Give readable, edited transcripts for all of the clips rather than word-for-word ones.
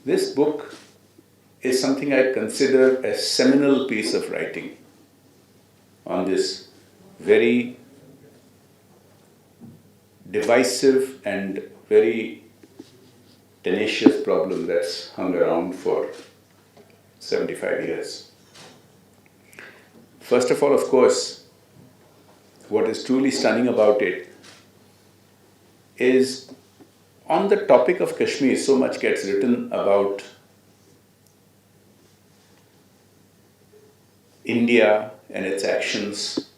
This book is something I consider a seminal piece of writing on this very divisive and very tenacious problem that's hung around for 75 years. First of all, of course, what is truly stunning about it is on the topic of Kashmir, so much gets written about India and its actions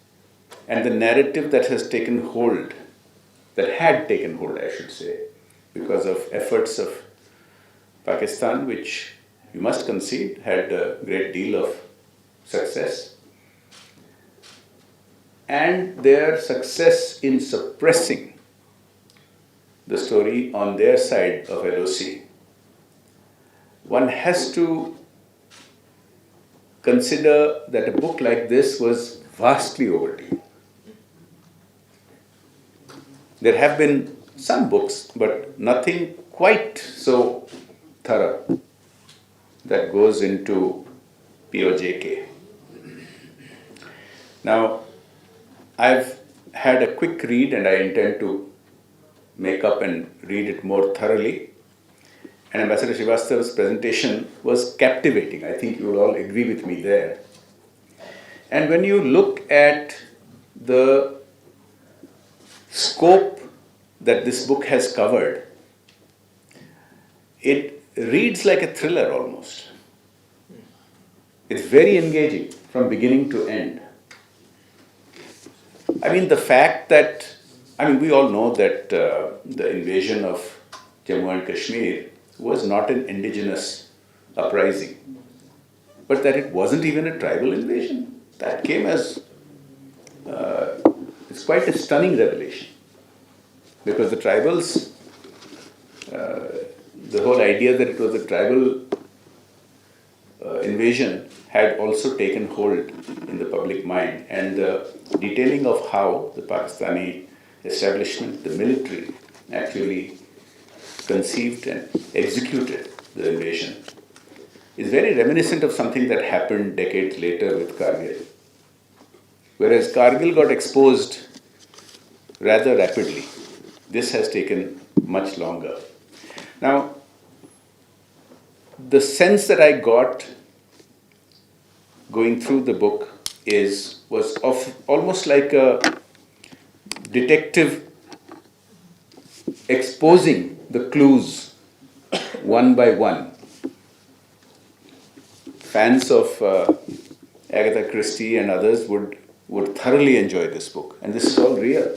and the narrative that has taken hold, that had taken hold, I should say, because of efforts of Pakistan, which you must concede had a great deal of success, and their success in suppressing the story on their side of LOC. One has to consider that a book like this was vastly overdue. There have been some books, but nothing quite so thorough that goes into POJK. Now, I've had a quick read and I intend to make up and read it more thoroughly. And Ambassador Srivastava's presentation was captivating. I think you will all agree with me there. And when you look at the scope that this book has covered, it reads like a thriller almost. It's very engaging from beginning to end. I mean, the fact that, we all know that the invasion of Jammu and Kashmir was not an indigenous uprising, but that it wasn't even a tribal invasion. That came as, it's quite a stunning revelation. Because the tribals, the whole idea that it was a tribal invasion had also taken hold in the public mind, and the detailing of how the Pakistani establishment, the military, actually conceived and executed the invasion is very reminiscent of something that happened decades later with Kargil. Whereas Kargil got exposed rather rapidly, this has taken much longer. Now, the sense that I got going through the book was of almost like a detective exposing the clues one by one. Fans of Agatha Christie and others would thoroughly enjoy this book, and this is all real.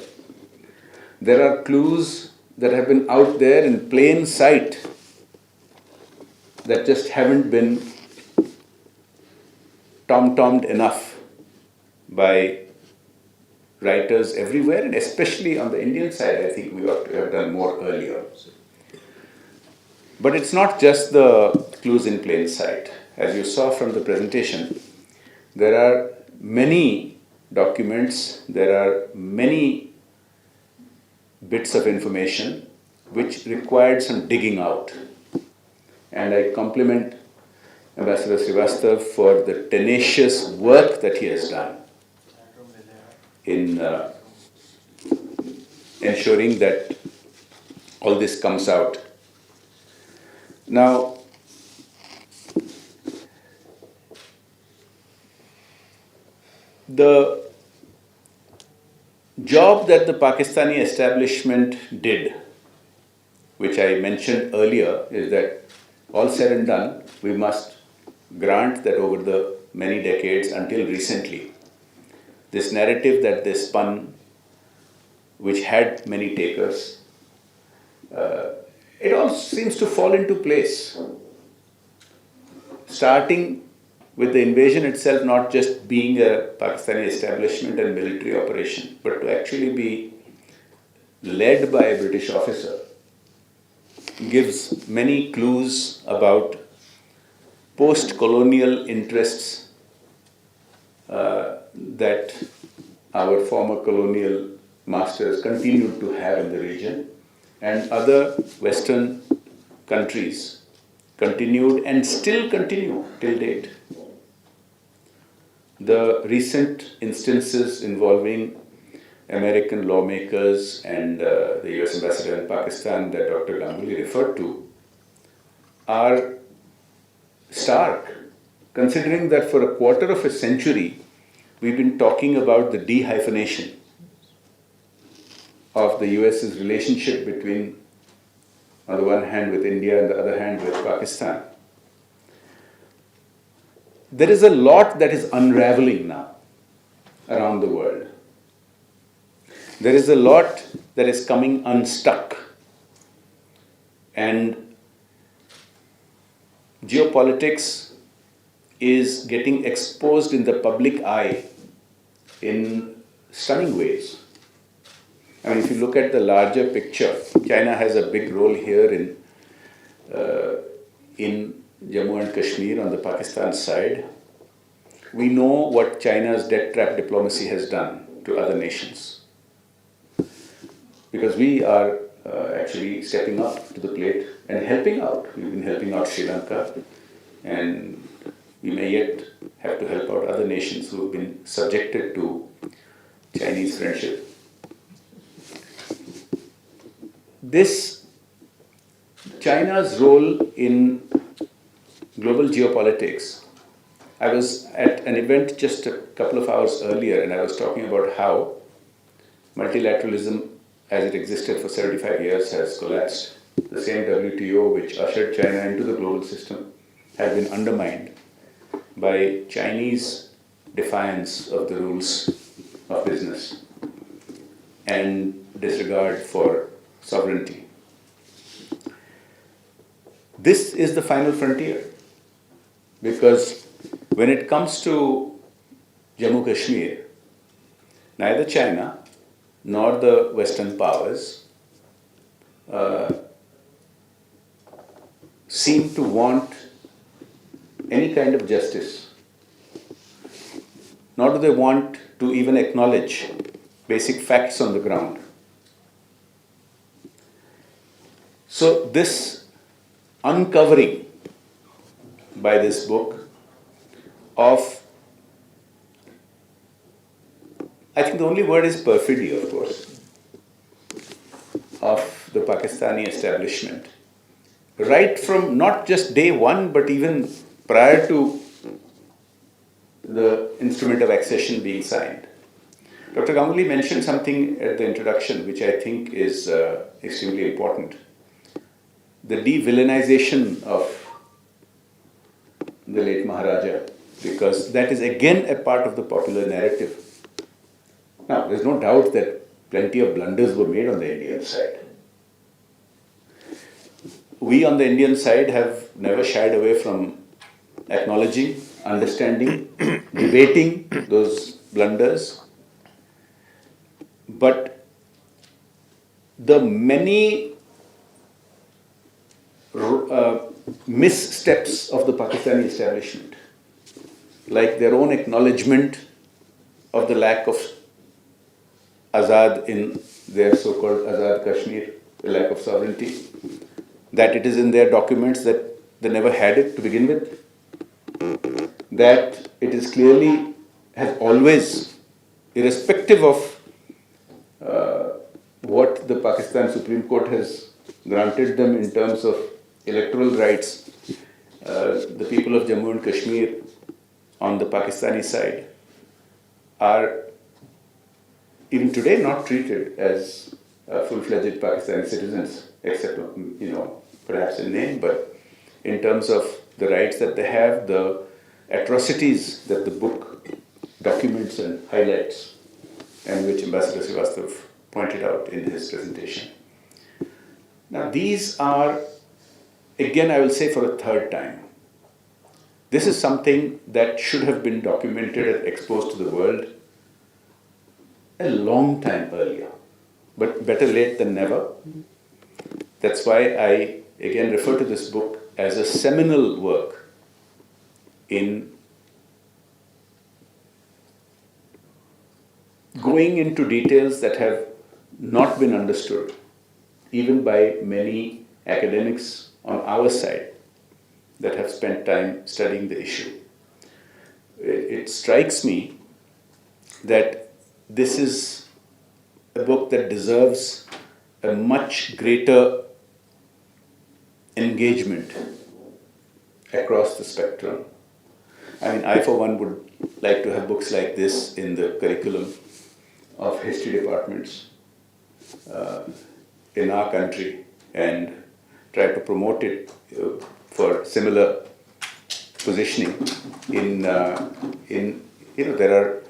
There are clues that have been out there in plain sight that just haven't been tom-tommed enough by writers everywhere, and especially on the Indian side. I think we ought to have done more earlier. But it's not just the clues in plain sight. As you saw from the presentation, there are many documents, there are many bits of information which required some digging out. And I compliment Ambassador Srivastav for the tenacious work that he has done in ensuring that all this comes out. Now, the job that the Pakistani establishment did, which I mentioned earlier, is that all said and done, we must grant that over the many decades until recently, this narrative that they spun, which had many takers, it all seems to fall into place. Starting with the invasion itself not just being a Pakistani establishment and military operation, but to actually be led by a British officer, gives many clues about post-colonial interests that our former colonial masters continued to have in the region, and other Western countries continued and still continue till date. The recent instances involving American lawmakers and the US ambassador in Pakistan that Dr. Ganguly referred to are stark, considering that for a quarter of a century we've been talking about the de-hyphenation of the US's relationship between, on the one hand with India and the other hand with Pakistan. There is a lot that is unraveling now around the world. There is a lot that is coming unstuck. And geopolitics is getting exposed in the public eye in stunning ways. I mean, if you look at the larger picture, China has a big role here in Jammu and Kashmir on the Pakistan side. We know what China's debt trap diplomacy has done to other nations. Because we are actually stepping up to the plate and helping out. We've been helping out Sri Lanka, and we may yet have to help out other nations who have been subjected to Chinese friendship. This China's role in global geopolitics. I was at an event just a couple of hours earlier, and I was talking about how multilateralism as it existed for 75 years has collapsed. The same WTO which ushered China into the global system has been undermined by Chinese defiance of the rules of business and disregard for sovereignty. This is the final frontier, because when it comes to Jammu Kashmir, neither China nor the Western powers seem to want any kind of justice, nor do they want to even acknowledge basic facts on the ground. So this uncovering by this book of, I think the only word is perfidy, of course, of the Pakistani establishment, right from not just day one, but even prior to the instrument of accession being signed. Dr. Ganguly mentioned something at the introduction which I think is extremely important. The de-villainization of the late Maharaja, because that is again a part of the popular narrative. Now, there's no doubt that plenty of blunders were made on the Indian side. We on the Indian side have never shied away from acknowledging, understanding, debating those blunders. But the many missteps of the Pakistani establishment, like their own acknowledgement of the lack of Azad in their so-called Azad Kashmir, the lack of sovereignty, that it is in their documents that they never had it to begin with, that it is clearly, has always, irrespective of what the Pakistan Supreme Court has granted them in terms of electoral rights, the people of Jammu and Kashmir on the Pakistani side are even today not treated as full-fledged Pakistani citizens, except, perhaps in name, but in terms of the rights that they have, the atrocities that the book documents and highlights, and which Ambassador Srivastav pointed out in his presentation. Now, these are, again, I will say for a third time, this is something that should have been documented and exposed to the world a long time earlier, but better late than never. That's why I again refer to this book as a seminal work in going into details that have not been understood, even by many academics on our side, that have spent time studying the issue. It strikes me that this is a book that deserves a much greater engagement across the spectrum. I mean, I for one would like to have books like this in the curriculum of history departments in our country and try to promote it for similar positioning in there are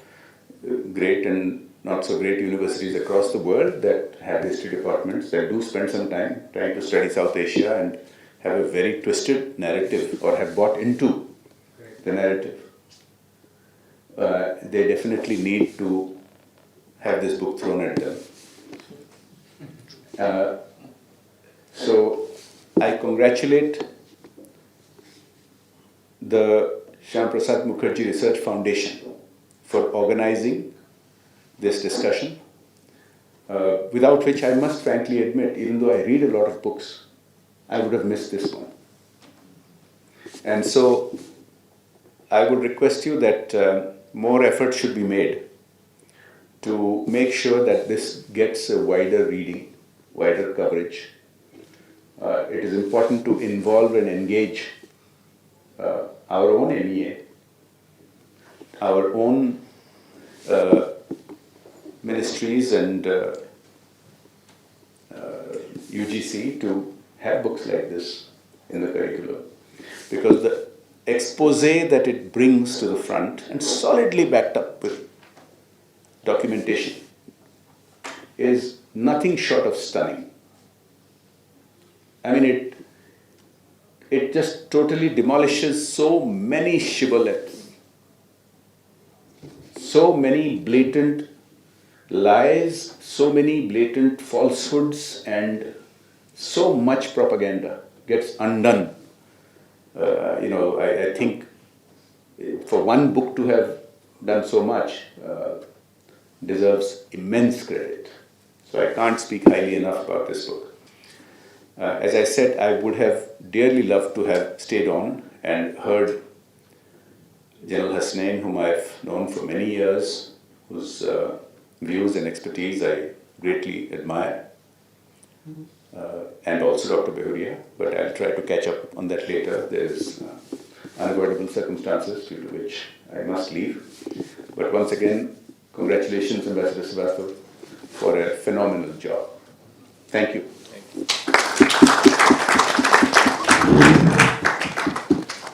great and not so great universities across the world that have history departments that do spend some time trying to study South Asia and have a very twisted narrative or have bought into the narrative. They definitely need to have this book thrown at them. So I congratulate the Shyam Prasad Mukherjee Research Foundation for organizing this discussion, without which I must frankly admit, even though I read a lot of books, I would have missed this one. And so I would request you that more effort should be made to make sure that this gets a wider reading, wider coverage. It is important to involve and engage our own MEA, our own ministries and UGC to have books like this in the curriculum. Because the expose that it brings to the front and solidly backed up with documentation is nothing short of stunning. I mean, it just totally demolishes so many shibboleths, so many blatant lies, so many blatant falsehoods, and so much propaganda gets undone. I think for one book to have done so much deserves immense credit. So I can't speak highly enough about this book. As I said, I would have dearly loved to have stayed on and heard General Hasnain, whom I've known for many years, whose views and expertise I greatly admire, and also Dr. Behuria, but I'll try to catch up on that later. There's unavoidable circumstances due to which I must leave. But once again, congratulations, Ambassador Srivastava, for a phenomenal job. Thank you.